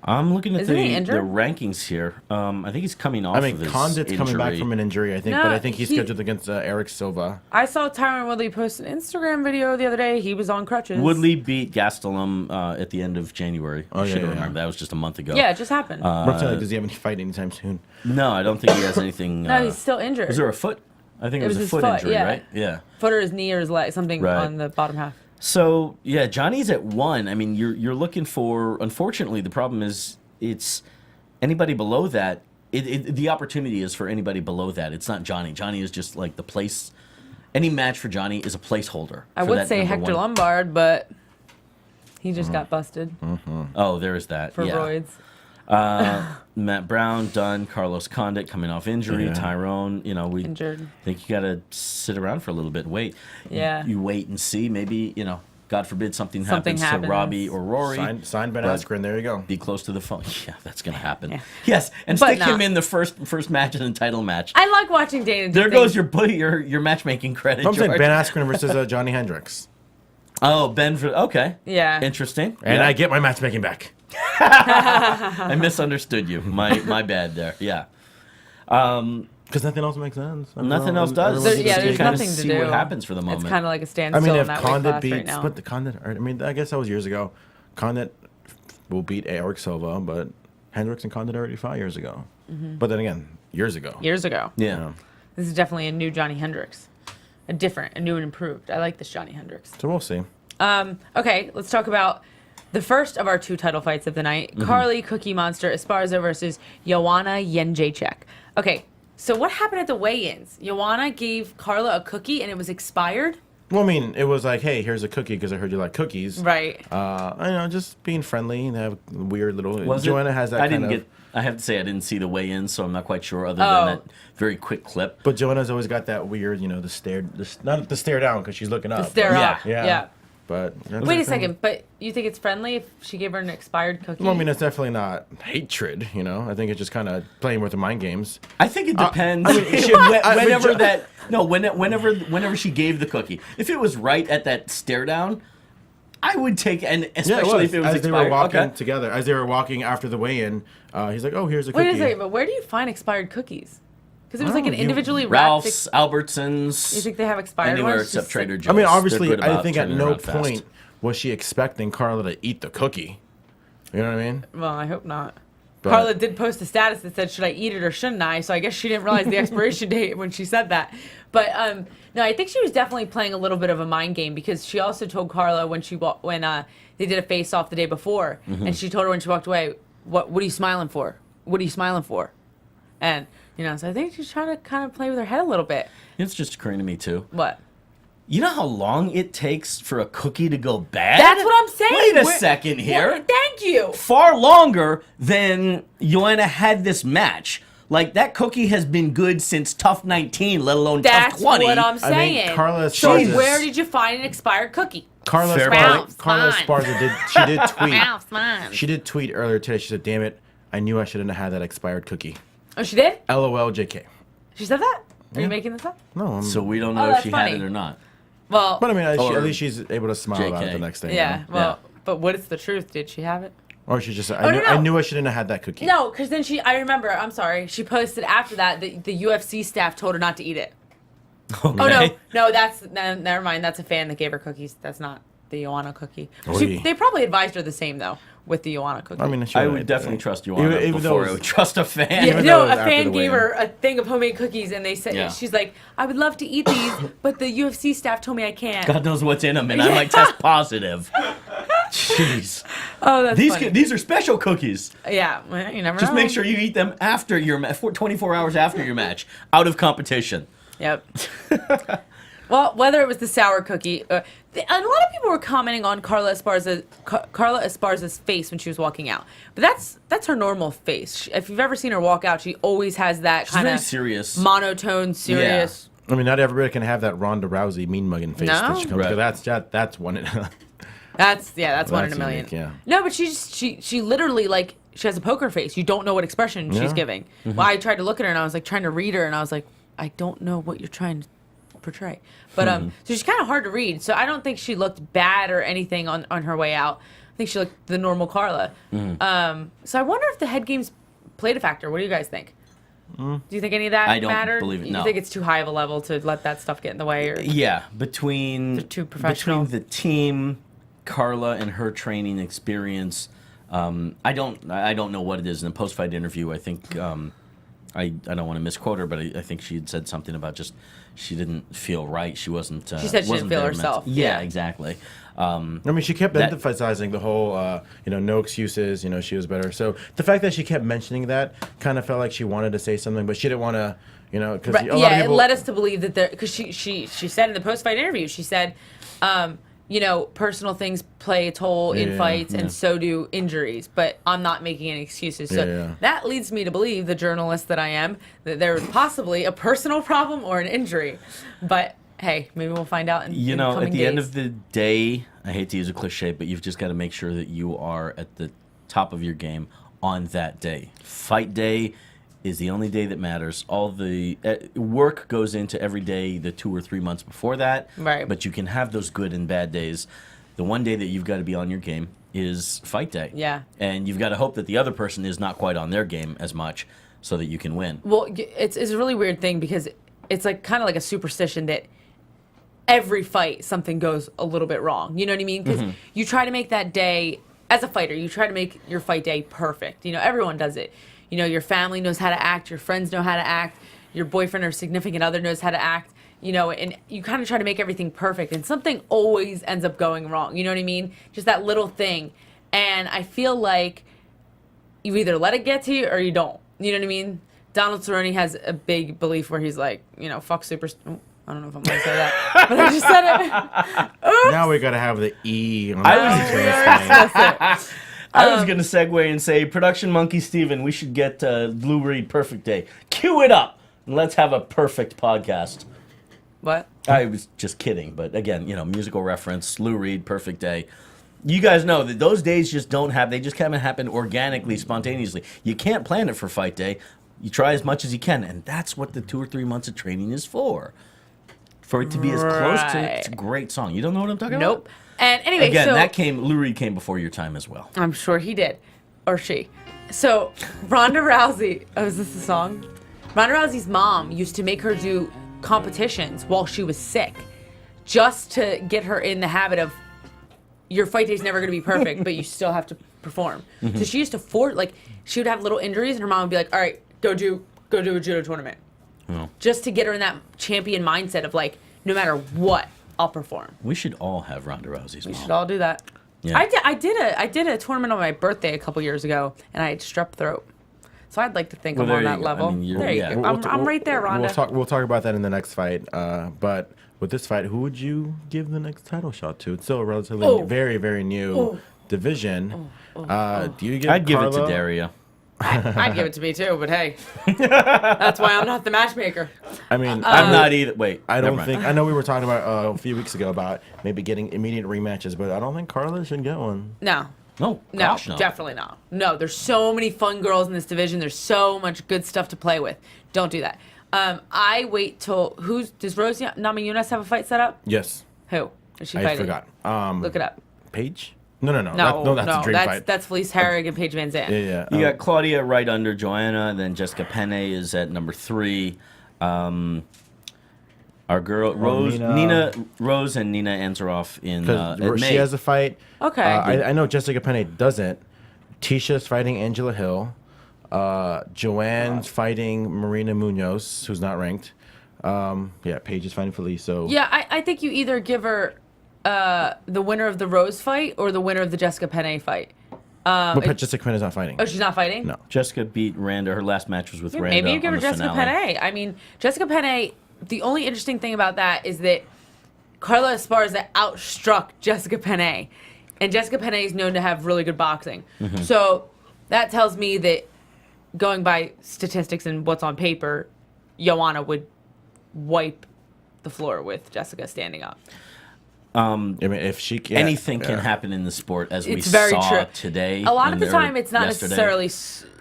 I'm looking at Isn't he the injured? rankings here. I think he's coming off I mean, of his Condit's coming back injury. from an injury, I think, No, but I think he's he- scheduled against Eric Silva. I saw Tyrone Woodley post an Instagram video the other day. He was on crutches. Woodley beat Gastelum at the end of January. Oh, I should yeah. remember. That was just a month ago. Yeah, it just happened. Does he have any fight anytime soon? No, I don't think he has anything. no, he's still injured. Was there a foot? I think it was a his foot foot, injury, yeah. right? Yeah. Foot or his knee or his leg, something Right. on the bottom half. So yeah, Johnny's at 1. I mean, you're looking for. Unfortunately, the problem is it's anybody below that. The opportunity is for anybody below that. It's not Johnny. Johnny is just like the place. Any match for Johnny is a placeholder. I for would that say number Hector 1. Lombard, but He just got busted Oh, there is that. for yeah. roids. Matt Brown done. Carlos Condit coming off injury. Yeah. Tyrone, we Injured. think you got to sit around for a little bit and wait. Yeah. You wait and see. Maybe, God forbid something happens to happens. Robbie or Rory. Sign Ben Askren. There you go. Be close to the phone. Yeah, that's going to happen. Yeah. Yes, and But stick him not. in the first match in the title match. I like watching Dana. There goes your matchmaking credit, I'm saying George. Ben Askren versus Johnny Hendricks. Oh, okay. Yeah. Interesting. And Yeah. I get my matchmaking back. I misunderstood you. My bad there. Yeah. Because nothing else makes sense. Nothing else does. There- yeah, there's Kinda nothing to see do. what happens for the moment. It's kind of like a I standstill mean, in if that weight Condit class right beats, now. but the Condit, I mean, I guess that was years ago. Condit will beat Eric Silva, but Hendricks and Condit already fought years ago. But then again, years ago. Years ago. Yeah. This is definitely a new Johnny Hendricks. A new and improved. I like this Johnny Hendricks. So we'll see. Okay, let's talk about the first of our 2 title fights of the night. Carly Cookie Monster Esparza versus Joanna Jędrzejczyk. Okay, so what happened at the weigh-ins? Joanna gave Carla a cookie and it was expired? Well, I mean, it was like, hey, here's a cookie because I heard you like cookies. Right. Just being friendly and have weird little. Was Joanna it? has that I kind didn't of. get. I have to say I didn't see the weigh-in, so I'm not quite sure. Other Oh. than that very quick clip. But Joanna's always got that weird, not the stare down because she's looking up. Stare Yeah. up. Yeah. Yeah. But that's Wait the a thing. second, but you think it's friendly if she gave her an expired cookie? Well, I mean, it's definitely not hatred. I think it's just kind of playing with the mind games. I think it depends. I mean, Whenever she gave the cookie, if it was right at that stare down, I would take, and especially if it was as expired. they were walking Okay. together, as they were walking after the weigh-in, he's like, "Oh, here's a Wait cookie." a second, but where do you find expired cookies? Because it was I like don't an know, individually wrapped. Ralph's, Albertsons, You think they have expired anywhere ones? except Just Trader like- Joe's. I mean, They're obviously, good I about think at turning no around fast. point was she expecting Carla to eat the cookie. You know what I mean? Well, I hope not. But- Carla did post a status that said, "Should I eat it or shouldn't I?" So I guess she didn't realize the expiration date when she said that. But no, I think she was definitely playing a little bit of a mind game because she also told Carla when they did a face off the day before, and she told her when she walked away, "What are you smiling for? What are you smiling for?" And so I think she's trying to kind of play with her head a little bit. It's just occurring to me too. What? You know how long it takes for a cookie to go bad? That's what I'm saying. Wait a We're- second here. Well, thank you. Far longer than Joanna had this match. Like, that cookie has been good since Tough 19, let alone That's Tough 20. what I'm I mean, saying. Carla so Esparza- where did you find an expired cookie? Carla Fair Esparza, point. she did tweet. Ralph's mine. She did tweet earlier today. She said, "Damn it, I knew I shouldn't have had that expired cookie." Oh, she did? LOL, JK. She said that? Are you making this up? No, So we don't Oh, know if that's she funny. had it or not. Well, but I mean, Or at least she's able to smile about it JK. the next day. yeah. You know? Well, but what is the truth? Did she have it? Or she just said, Oh, no, I no. knew I shouldn't have had that cookie. No, because then I remember, I'm sorry, she posted after that the UFC staff told her not to eat it. Okay. Oh, no, never mind. That's a fan that gave her cookies. That's not the Joanna cookie. Oy. They probably advised her the same, though, with the Joanna cookie. I mean, I would definitely trust Joanna even though before it I was- would trust a fan. Yeah, even no, though it a was after fan the gave weigh-in. her a thing of homemade cookies, and they said Yeah. she's like, "I would love to eat these, but the UFC staff told me I can't." God knows what's in them, and I might test positive. Jeez. Oh, that's funny. These are special cookies. Yeah, well, you never Just know. make sure you eat them after your 24 hours after your match, out of competition. Yep. Well, whether it was the sour cookie, a lot of people were commenting on Carla Esparza's face when she was walking out. But that's her normal face. If you've ever seen her walk out, she always has that kind very of serious. monotone, serious. I mean, not everybody can have that Ronda Rousey mean mugging face. No? That she comes, Right. 'cause that's one. That's one in a That's million. unique, yeah. No, but she literally she has a poker face. You don't know what expression she's Yeah. giving. Mm-hmm. Well, I tried to look at her and I was like trying to read her and I was like, I don't know what you're trying to portray. But Mm-hmm. so she's kind of hard to read. So I don't think she looked bad or anything on her way out. I think she looked the normal Carla. Mm-hmm. So I wonder if the head games played a factor. What do you guys think? Do you think any of that I don't mattered? believe it, You no. think it's too high of a level to let that stuff get in the way? Or Yeah, between too professional. the team, Carla and her training experience, I don't know what it is. In the post-fight interview, I think I don't want to misquote her, but I think she had said something about just she didn't feel right. She wasn't. She said she didn't wasn't feel there herself. Yeah, Yeah. exactly. I mean, she kept That- emphasizing the whole, no excuses. She was better. So the fact that she kept mentioning that kind of felt like she wanted to say something, but she didn't want to, because Right. a lot Yeah, of people. it led us to believe that because she said in the post fight interview, she said, personal things play a toll in fights, and so do injuries. But I'm not making any excuses. So that leads me to believe, the journalist that I am, that there was possibly a personal problem or an injury. But hey, maybe we'll find out in coming at the days. end of the day, I hate to use a cliche, but you've just got to make sure that you are at the top of your game on that day. Fight day is the only day that matters. All the work goes into every day, the 2 or 3 months before that. Right. But you can have those good and bad days. The one day that you've got to be on your game is fight day. Yeah. And you've got to hope that the other person is not quite on their game as much so that you can win. Well, it's a really weird thing, because it's like kind of like a superstition that every fight something goes a little bit wrong. You know what I mean? Because you try to make that day, as a fighter, you try to make your fight day perfect. Everyone does it. Your family knows how to act, your friends know how to act, your boyfriend or significant other knows how to act, and you kind of try to make everything perfect, and something always ends up going wrong. You know what I mean? Just that little thing. And I feel like you either let it get to you or you don't. You know what I mean? Donald Cerrone has a big belief where he's like, fuck super. I don't know if I'm going to say that, but I just said it. Oops. Now we got to have the E on I was going to segue and say, Production Monkey Steven, we should get Lou Reed Perfect Day. Cue it up, and let's have a perfect podcast. What? I was just kidding, but again, musical reference, Lou Reed Perfect Day. You guys know that those days just they just kind of happen organically, spontaneously. You can't plan it for fight day. You try as much as you can, and that's what the 2 or 3 months of training is for. For it to be as close to it's a great song. You don't know what I'm talking about? Nope. And anyway, again, Lou Reed came before your time as well. I'm sure he did. Or she. So, Ronda Rousey, is this the song? Ronda Rousey's mom used to make her do competitions while she was sick, just to get her in the habit of, your fight day's never going to be perfect, but you still have to perform. So she used to she would have little injuries, and her mom would be like, all right, go do a judo tournament. Oh. Just to get her in that champion mindset of like, no matter what, I'll perform. We should all have Ronda Rousey's mom. We should all do that. Yeah. I did a tournament on my birthday a couple years ago, and I had strep throat. So I'd like to think I'm on that level. There you go. I'm right there, Ronda. We'll talk about that in the next fight. But with this fight, who would you give the next title shot to? It's still a relatively very, very new division. Do you give I'd give it to Daria. I'd give it to me too, but hey, that's why I'm not the matchmaker. I mean, I'm not either. Wait, I don't think. I know we were talking about a few weeks ago about maybe getting immediate rematches, but I don't think Carla should get one. No, gosh, no, definitely not. No, there's so many fun girls in this division. There's so much good stuff to play with. Don't do that. I wait till does Rose Namajunas have a fight set up? Yes. Who is she fighting? I forgot. Look it up. Paige? No. That's a dream fight. That's Felice Herrig and Paige Van Zandt. Yeah. You got Claudia right under Joanna, then Jessica Penne is at number 3. Our girl Nina Rose and Nina Ansaroff in May. She has a fight. Okay. I know Jessica Penne doesn't. Tisha's fighting Angela Hill. Joanne's fighting Marina Munoz, who's not ranked. Paige is fighting Felice. So I think you either give her the winner of the Rose fight or the winner of the Jessica Penne fight. But Jessica Penne's not fighting. Oh, she's not fighting? No. Jessica beat Randa. Her last match was with Randa. Maybe you give her Jessica finale. Penne. I mean, Jessica Penne, the only interesting thing about that is that Carla Esparza outstruck Jessica Penne. And Jessica Penne is known to have really good boxing. Mm-hmm. So that tells me that, going by statistics and what's on paper, Joanna would wipe the floor with Jessica standing up. I mean, if she can, anything can happen in the sport, as we very saw true. today. A lot of the time, it's not yesterday. necessarily.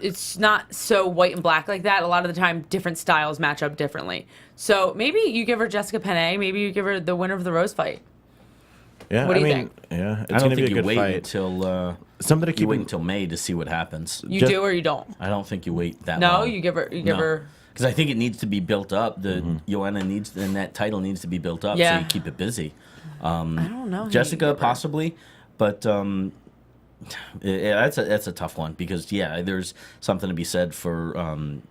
It's not so white and black like that. A lot of the time, different styles match up differently. So maybe you give her Jessica Penne. Maybe you give her the winner of the Rose fight. Yeah, what do you think? Yeah, it's I don't gonna think be a you good wait fight. until somebody keep wait until May to see what happens. You do or you don't? I don't think you wait that long. No, you give her. Because I think it needs to be built up. The Joanna needs, and that title needs to be built up, so you keep it busy. I don't know. Jessica possibly, but that's a tough one because there's something to be said for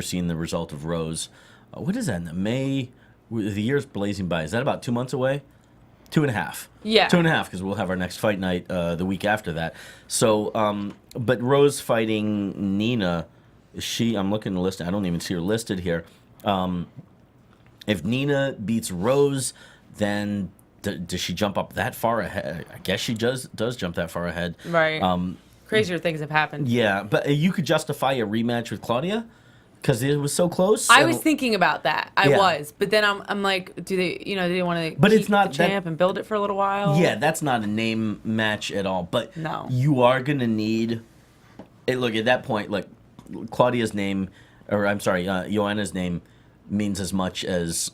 seeing the result of Rose. What is that in the May? The year's blazing by. Is that about 2 months away? 2.5. Yeah. 2.5 because we'll have our next fight night the week after that. So, but Rose fighting Nina. I'm looking at the list. I don't even see her listed here. If Nina beats Rose, then does she jump up that far ahead? I guess she does jump that far ahead. Right. Crazier things have happened. Yeah, but you could justify a rematch with Claudia because it was so close. I was thinking about that. I was, but then I'm like, do they want to? But it's not the champ and build it for a little while. Yeah, that's not a name match at all. But no, you are gonna need. Look, at that point, like Claudia's name, or I'm sorry, Joanna's name means as much as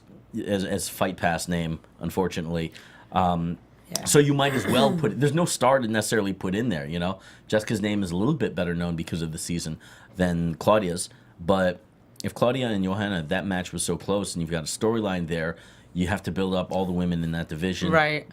Fight Pass name, unfortunately. So you might as well put. There's no star to necessarily put in there. Jessica's name is a little bit better known because of the season than Claudia's. But if Claudia and Joanna, that match was so close, and you've got a storyline there, you have to build up all the women in that division. Right.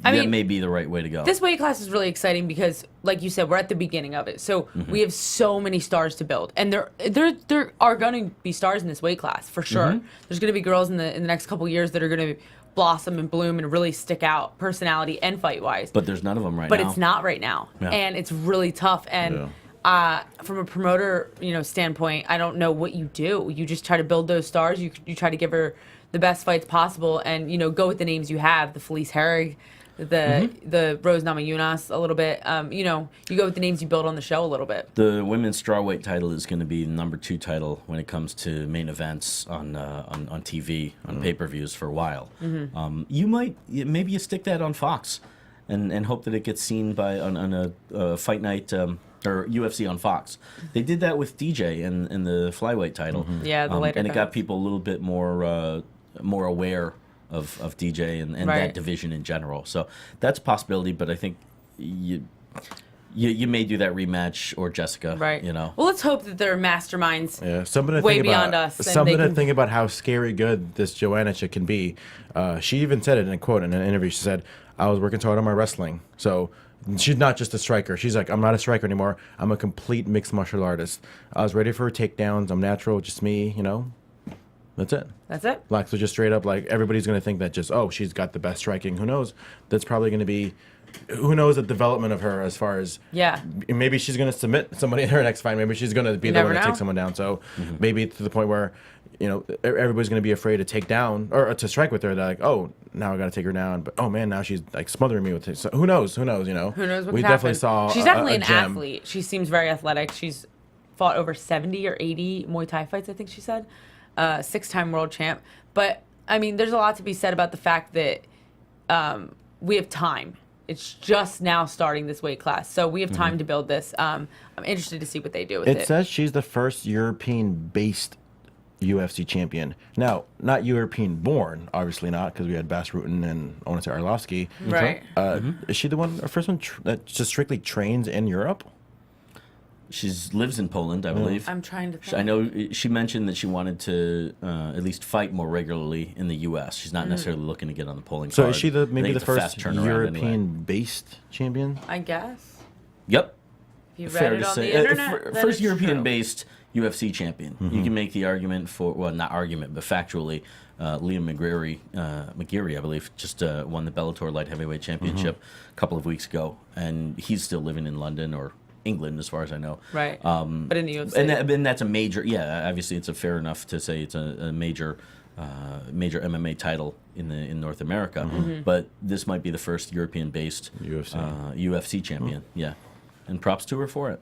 That may be the right way to go. This weight class is really exciting because, like you said, we're at the beginning of it. So we have so many stars to build, and there are going to be stars in this weight class for sure. There's going to be girls in the next couple years that are going to blossom and bloom and really stick out, personality and fight wise. But there's none of them right now. But it's not right now, and it's really tough. And from a promoter, standpoint, I don't know what you do. You just try to build those stars. You try to give her the best fights possible, and go with the names you have. The Felice Herrig, the Rose Namajunas a little bit. You go with the names you build on the show a little bit. The women's strawweight title is going to be the number 2 title when it comes to main events on TV, on pay-per-views for a while. Maybe you stick that on Fox, and hope that it gets seen on a fight night. Or UFC on Fox. They did that with DJ in the flyweight title. Yeah, the later and it got people a little bit more aware of DJ and that division in general. So that's a possibility, but I think you may do that rematch or Jessica. Right. Well, let's hope that they're masterminds. Yeah, something to way think beyond about, us. Something to think about how scary good this Joanna chick can be. She even said it in a quote in an interview. She said, "I was working hard on my wrestling." So she's not just a striker. She's like, I'm not a striker anymore. I'm a complete mixed martial artist. I was ready for her takedowns. I'm natural, just me, That's it. That's it. Like, so just straight up, like, everybody's going to think that just, she's got the best striking. Who knows? That's probably going to be, who knows the development of her as far as, maybe she's going to submit somebody in her next fight. Maybe she's going to be the one to take someone down. So maybe to the point where, everybody's going to be afraid to take down or to strike with her. They're like, now I got to take her down. But, man, now she's like smothering me with it. So who knows? Who knows what we definitely saw. She's definitely an gem. athlete. She seems very athletic. She's fought over 70 or 80 Muay Thai fights, I think she said. 6-time world champ. But, there's a lot to be said about the fact that we have time. It's just now starting this weight class. So we have time to build this. I'm interested to see what they do with it. It says she's the first European-based UFC champion. Now, not European-born, obviously not, because we had Bas Rutten and I want to say Arlovsky. Right. Is she the first one that just strictly trains in Europe? She lives in Poland, I believe. I'm trying to think. I know she mentioned that she wanted to at least fight more regularly in the U.S. She's not necessarily looking to get on the polling card. So is she maybe the first European-based champion? I guess. Yep. If you read it on the internet, first European-based UFC champion. You can make the argument for, well, not argument, but factually, Liam McGeary, I believe, just won the Bellator Light Heavyweight Championship a couple of weeks ago, and he's still living in London or England, as far as I know. Right. But in the UFC. And that's a major, obviously it's fair enough to say it's a major MMA title in North America, but this might be the first European-based UFC champion. Yeah. And props to her for it.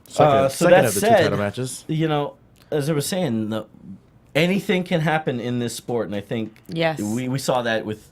Second of the 2 title matches. As I was saying, anything can happen in this sport, and I think we saw that with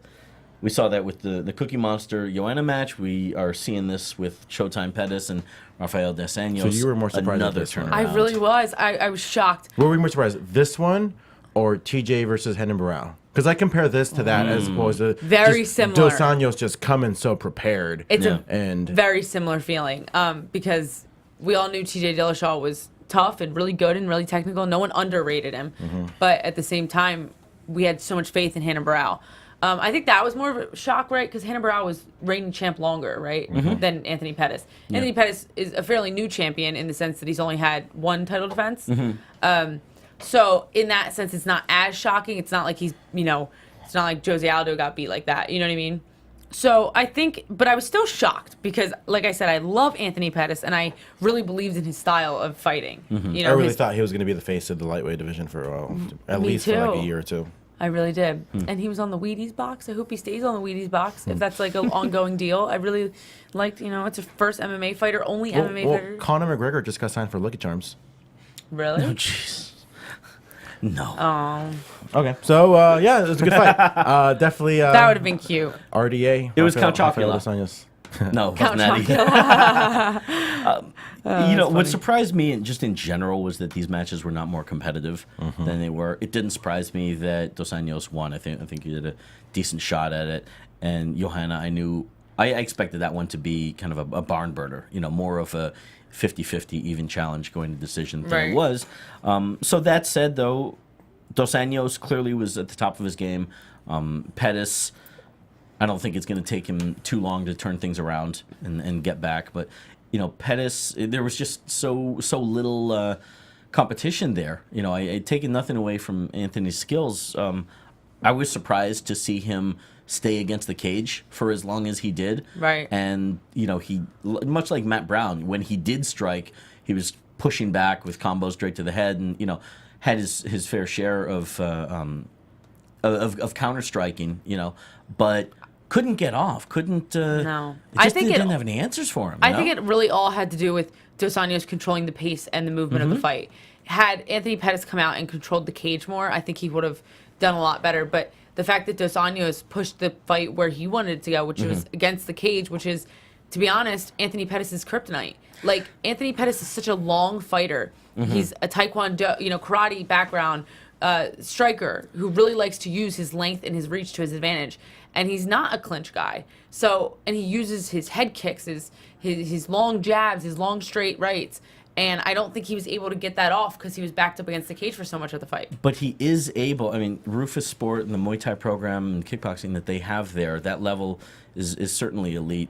the Cookie Monster Joanna match. We are seeing this with Showtime Pettis and Rafael Dos Anjos. So you were more surprised at this one. I really was. I was shocked. Were we more surprised? This one or TJ versus Renan Barão? Because I compare this to that as opposed to very similar. Dos Anjos just coming so prepared. It's a very similar feeling because we all knew TJ Dillashaw was tough and really good and really technical. No one underrated him. But at the same time, we had so much faith in Renan Barão. I think that was more of a shock, right? Because Renan Barão was reigning champ longer, right, than Anthony Pettis. Anthony Pettis is a fairly new champion in the sense that he's only had 1 title defense. So in that sense, it's not as shocking. It's not like he's, it's not like Jose Aldo got beat like that. You know what I mean? So I think, but I was still shocked because, like I said, I love Anthony Pettis and I really believed in his style of fighting. I really thought he was going to be the face of the lightweight division for at least for like a year or two. I really did. And he was on the Wheaties box. I hope he stays on the Wheaties box if that's like an ongoing deal. I really liked, it's a first MMA fighter, only MMA fighter. Conor McGregor just got signed for Lucky Charms. Really? Oh, jeez. No. Oh. Okay, so yeah, it was a good fight. Definitely. That would have been cute. RDA. It was Count Rafael Chocula. dos Anjos. No, Count wasn't that Chocula. what surprised me, just in general, was that these matches were not more competitive than they were. It didn't surprise me that Dos Anjos won. I think he did a decent shot at it. And Johanna, I expected that one to be kind of a barn burner. More of a 50-50 even challenge going to decision than it was. So that said, though, Dos Anjos clearly was at the top of his game. Pettis, I don't think it's going to take him too long to turn things around and get back. But, Pettis, there was just so little competition there. I taken nothing away from Anthony's skills. I was surprised to see him stay against the cage for as long as he did. Right. And, he, much like Matt Brown, when he did strike, he was pushing back with combos straight to the head and, had his fair share of counter striking, but couldn't get off. Couldn't. No, I think didn't have any answers for him. I think it really all had to do with Dos Anjos controlling the pace and the movement of the fight. Had Anthony Pettis come out and controlled the cage more, I think he would have done a lot better. But the fact that Dos Anjos pushed the fight where he wanted it to go, which was against the cage, which is, to be honest, Anthony Pettis' kryptonite. Like, Anthony Pettis is such a long fighter. He's a taekwondo, karate background striker who really likes to use his length and his reach to his advantage. And he's not a clinch guy. So, and he uses his head kicks, his long jabs, his long straight rights. And I don't think he was able to get that off because he was backed up against the cage for so much of the fight. But he is able. I mean, Rufus Sport and the Muay Thai program and kickboxing that they have there, that level is certainly elite.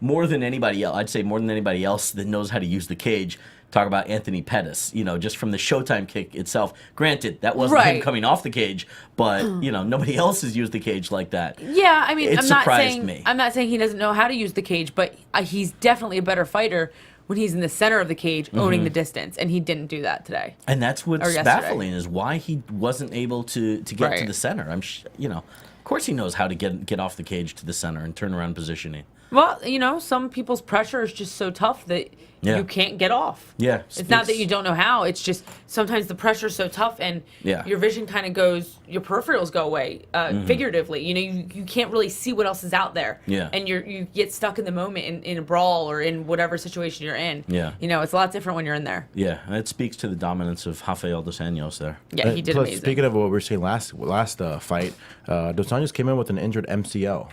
More than anybody else, I'd say more than anybody else that knows how to use the cage. Talk about Anthony Pettis, just from the Showtime kick itself. Granted, that wasn't him coming off the cage, but nobody else has used the cage like that. Yeah, I mean, I'm not saying he doesn't know how to use the cage, but he's definitely a better fighter when he's in the center of the cage, owning the distance, and he didn't do that today. And that's what's baffling is why he wasn't able to get to the center. Of course he knows how to get off the cage to the center and turn around positioning. Well, some people's pressure is just so tough that you can't get off. Yeah. It's not that you don't know how. It's just sometimes the pressure is so tough and your vision kind of goes, your peripherals go away, figuratively. You can't really see what else is out there. Yeah. And you get stuck in the moment in a brawl or in whatever situation you're in. Yeah. It's a lot different when you're in there. Yeah, and it speaks to the dominance of Rafael dos Anjos there. Yeah, he did amazing. Speaking of what we were saying last fight, Dos Anjos came in with an injured MCL.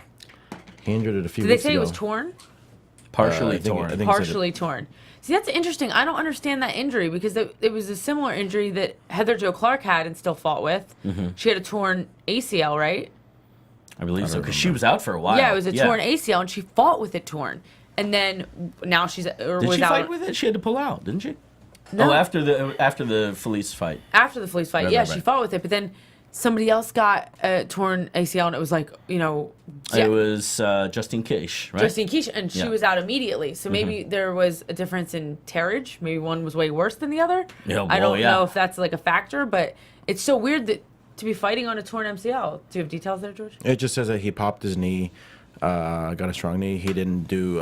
He injured it a few weeks ago. Did they say it was torn? Partially torn. Partially torn. See, that's interesting. I don't understand that injury because it was a similar injury that Heather Jo Clark had and still fought with. She had a torn ACL, right? I believe so, because she was out for a while. Yeah, it was a torn ACL, and she fought with it torn. And then now she's Did she fight with it? She had to pull out, didn't she? No. Oh, after the Felice fight. After the Felice fight, Right. she fought with it, but then somebody else got a torn ACL, and it was like, It was Justine Kish, right? Justine Kish, and she was out immediately. So maybe there was a difference in tearage. Maybe one was way worse than the other. I don't know if that's like a factor, but it's so weird that to be fighting on a torn MCL. Do you have details there, George? It just says that he popped his knee, got a strong knee. He didn't do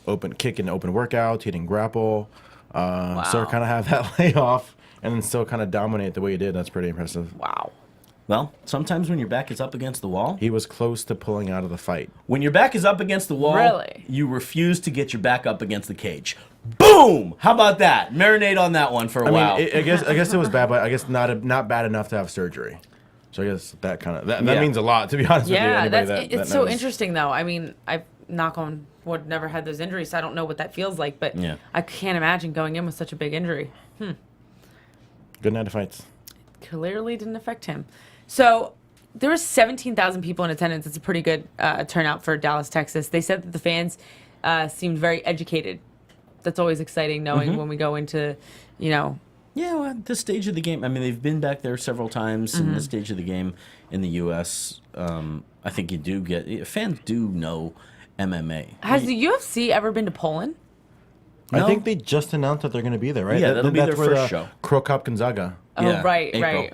open kick and open workout. He didn't grapple. So kind of have that layoff and then still kind of dominate the way he did. That's pretty impressive. Wow. Well, sometimes when your back is up against the wall, he was close to pulling out of the fight. When your back is up against the wall, really? You refuse to get your back up against the cage. Boom! How about that? Marinate on that one for a while. I guess it was bad, but I guess not bad enough to have surgery. So I guess that means a lot, to be honest with you. It's so interesting though. I mean, I've knock on wood never had those injuries, so I don't know what that feels like, but I can't imagine going in with such a big injury. Good night of fights. Clearly didn't affect him. So there were 17,000 people in attendance. It's a pretty good turnout for Dallas, Texas. They said that the fans seemed very educated. That's always exciting knowing when we go into, Yeah, well, at this stage of the game, I mean, they've been back there several times in this stage of the game in the U.S. I think fans do know MMA. Has the UFC ever been to Poland? No. I think they just announced that they're going to be there, right? Yeah, that'll be their first show. Crow Cop Gonzaga. Oh, yeah, right, April. right.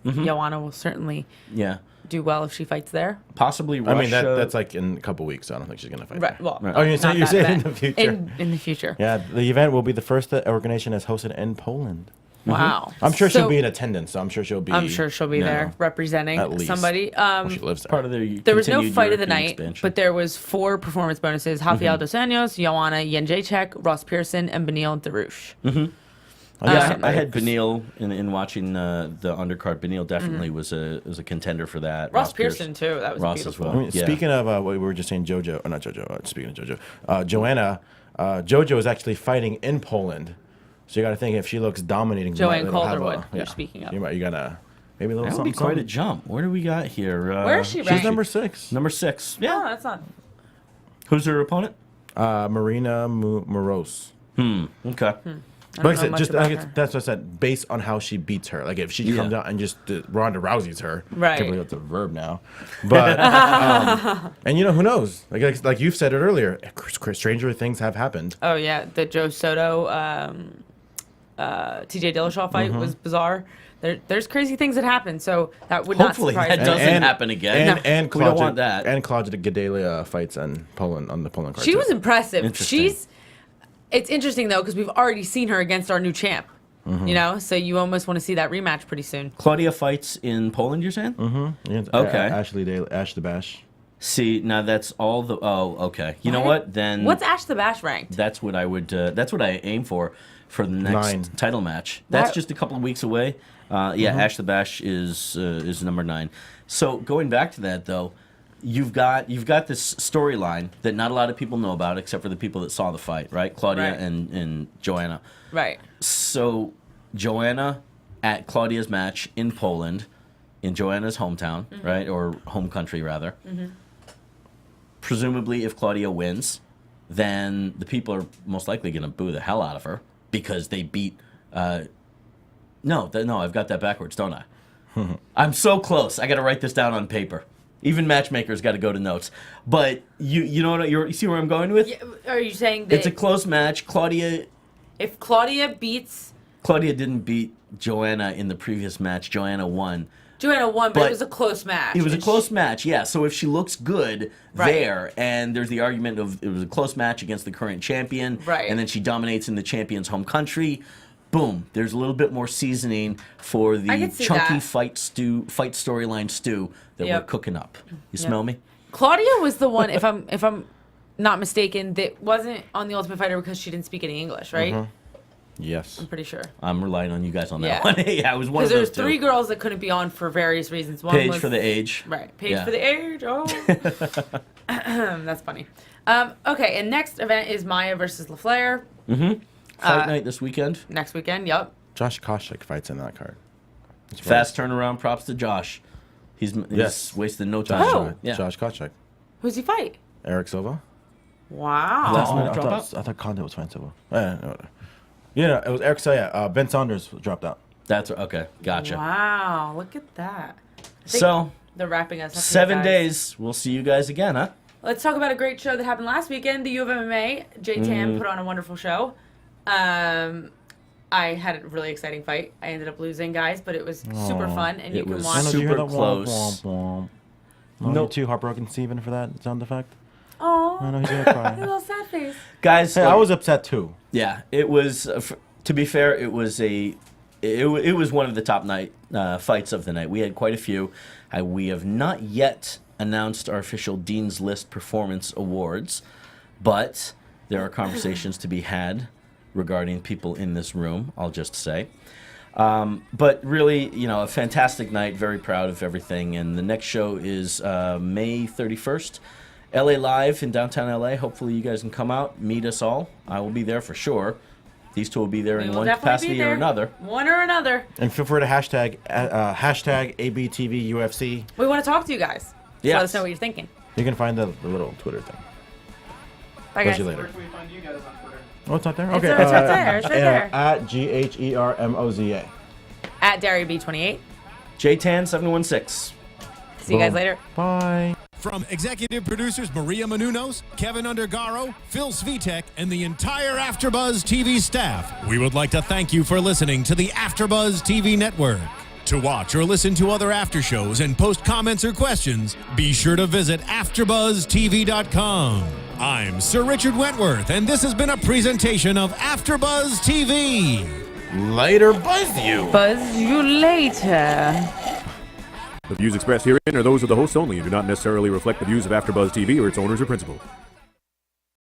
Joanna will certainly do well if she fights there. Possibly I mean, Russia. that's like in a couple weeks. So I don't think she's going to fight. Right. Well, Oh, you're saying in the future? In the future. Yeah, the event will be the first that organization has hosted in Poland. Wow. I'm sure she'll be in attendance. So I'm sure she'll be. there representing at least. somebody. She lives there. Part of their There was no continued fight of the European night, expansion. but there was 4 performance bonuses: Rafael dos Anjos, Joanna Jędrzejczyk, Ross Pearson, and Beneil Darush. I had Beneil in watching the undercard. Beneil definitely was a contender for that. Ross Pearson too. That was Ross beautiful. as well. I mean, speaking of what we were just saying, speaking of JoJo, Joanna, JoJo is actually fighting in Poland. So you got to think if she looks dominating. Joanne Calderwood, you're speaking of. You're gonna maybe a little That would be something. quite a jump. Where do we got here? Where is she ranked? She's number 6. Number 6. Yeah. Oh, that's not. Who's her opponent? Marina Moroz. Okay. Like I said, much just about like her. that's what I said. Based on how she beats her, like if she comes out and just Ronda Rousey's her, Right. I can't believe that's a verb now. But and who knows? Like you've said it earlier, stranger things have happened. Oh yeah, the Joe Soto, T.J. Dillashaw fight was bizarre. There's crazy things that happen, so that would Hopefully not that surprise me. doesn't happen again. And we don't want that. And Claudia Gadelia fights in Poland on the Poland card. She too. was impressive. Interesting. It's interesting though because we've already seen her against our new champ. You know, so you almost want to see that rematch pretty soon. Claudia fights in Poland, you're saying? Against, Okay. Ash the Bash. See, now that's all the. Oh, okay. You know what? Then What's Ash the Bash ranked? that's what I would. That's what I aim for the next 9. title match. That's That- just a couple of weeks away. Ash the Bash is number 9. So going back to that though, you've got this storyline that not a lot of people know about except for the people that saw the fight, right? Claudia Right. and Joanna. Right. So Joanna at Claudia's match in Poland, in Joanna's hometown, right, or home country rather. Presumably, if Claudia wins, then the people are most likely going to boo the hell out of her because they beat. No, I've got that backwards, don't I? I'm so close. I got to write this down on paper. Even matchmakers got to go to notes. But you know what? You see where I'm going with? Yeah, are you saying that It's a close match. if Claudia beats Claudia didn't beat Joanna in the previous match. Joanna won. Joanna won, but But it was a close match. It was a And close match, yeah. So if she looks good Right. there, and there's the argument of it was a close match against the current champion, Right. and then she dominates in the champion's home country, boom, there's a little bit more seasoning for I the can see chunky that. fight storyline stew that we're Yep. cooking up. You smell me? Claudia was the one, if I'm not mistaken, that wasn't on the Ultimate Fighter because she didn't speak any English, right? Yes. I'm pretty sure. I'm relying on you guys on that Yeah. one. Yeah, it was one Because of there's those two. 3 girls that couldn't be on for various reasons. One Paige was, for the age. Right. Paige Yeah. for the age. Oh. That's funny. Okay, and next event is Maya versus LaFleur Fight night this weekend. next weekend. Yep. Josh Koscheck fights in that card. Fast turnaround. Props to Josh. He's Yes. wasted no time. Oh. Yeah. Josh Koscheck. Who's he fight? Eric Silva. Wow. Last Oh, minute I drop thought, I thought Condit was fighting Silva. No. Yeah, it was Eric Silva. Yeah, Ben Saunders dropped out. That's okay. Gotcha. Wow. Look at that. I think So they're wrapping us up. here, 7 guys. days. We'll see you guys again, huh? Let's talk about a great show that happened last weekend. The U of MMA. J Tam put on a wonderful show. I had a really exciting fight. I ended up losing, guys, but it was super fun, and you It can was watch. super Did you hear that? close. Womp, womp, womp. No. You're too heartbroken, Steven, for that sound effect. Oh, I know he's gonna a cry. little sad face. Guys, Hey, I was upset too. yeah, it was. To be fair, it was it was one of the top night fights of the night. We had quite a few. We have not yet announced our official Dean's List Performance Awards, but there are conversations to be had regarding people in this room. I'll just say. But really, a fantastic night. Very proud of everything. And the next show is May 31st. LA Live in downtown LA. Hopefully you guys can come out, meet us all. I will be there for sure. These two will be there We in will one definitely be capacity or there. another. One or another. And feel free to hashtag ABTV UFC. We want to talk to you guys. Yes. Let us know what you're thinking. You can find the little Twitter thing. Bye, Talk guys. to you later. Where can we find you guys on Twitter? Oh, it's not there? It's Okay. right there. It's right there. At GHERMOZA. At Daria B28. JTAN716. See you guys later. Bye. From executive producers Maria Menounos, Kevin Undergaro, Phil Svitek, and the entire AfterBuzz TV staff, we would like to thank you for listening to the AfterBuzz TV network. To watch or listen to other after shows and post comments or questions, be sure to visit AfterBuzzTV.com. I'm Sir Richard Wentworth, and this has been a presentation of AfterBuzz TV. Later, buzz you. Buzz you later. The views expressed herein are those of the hosts only and do not necessarily reflect the views of AfterBuzz TV or its owners or principals.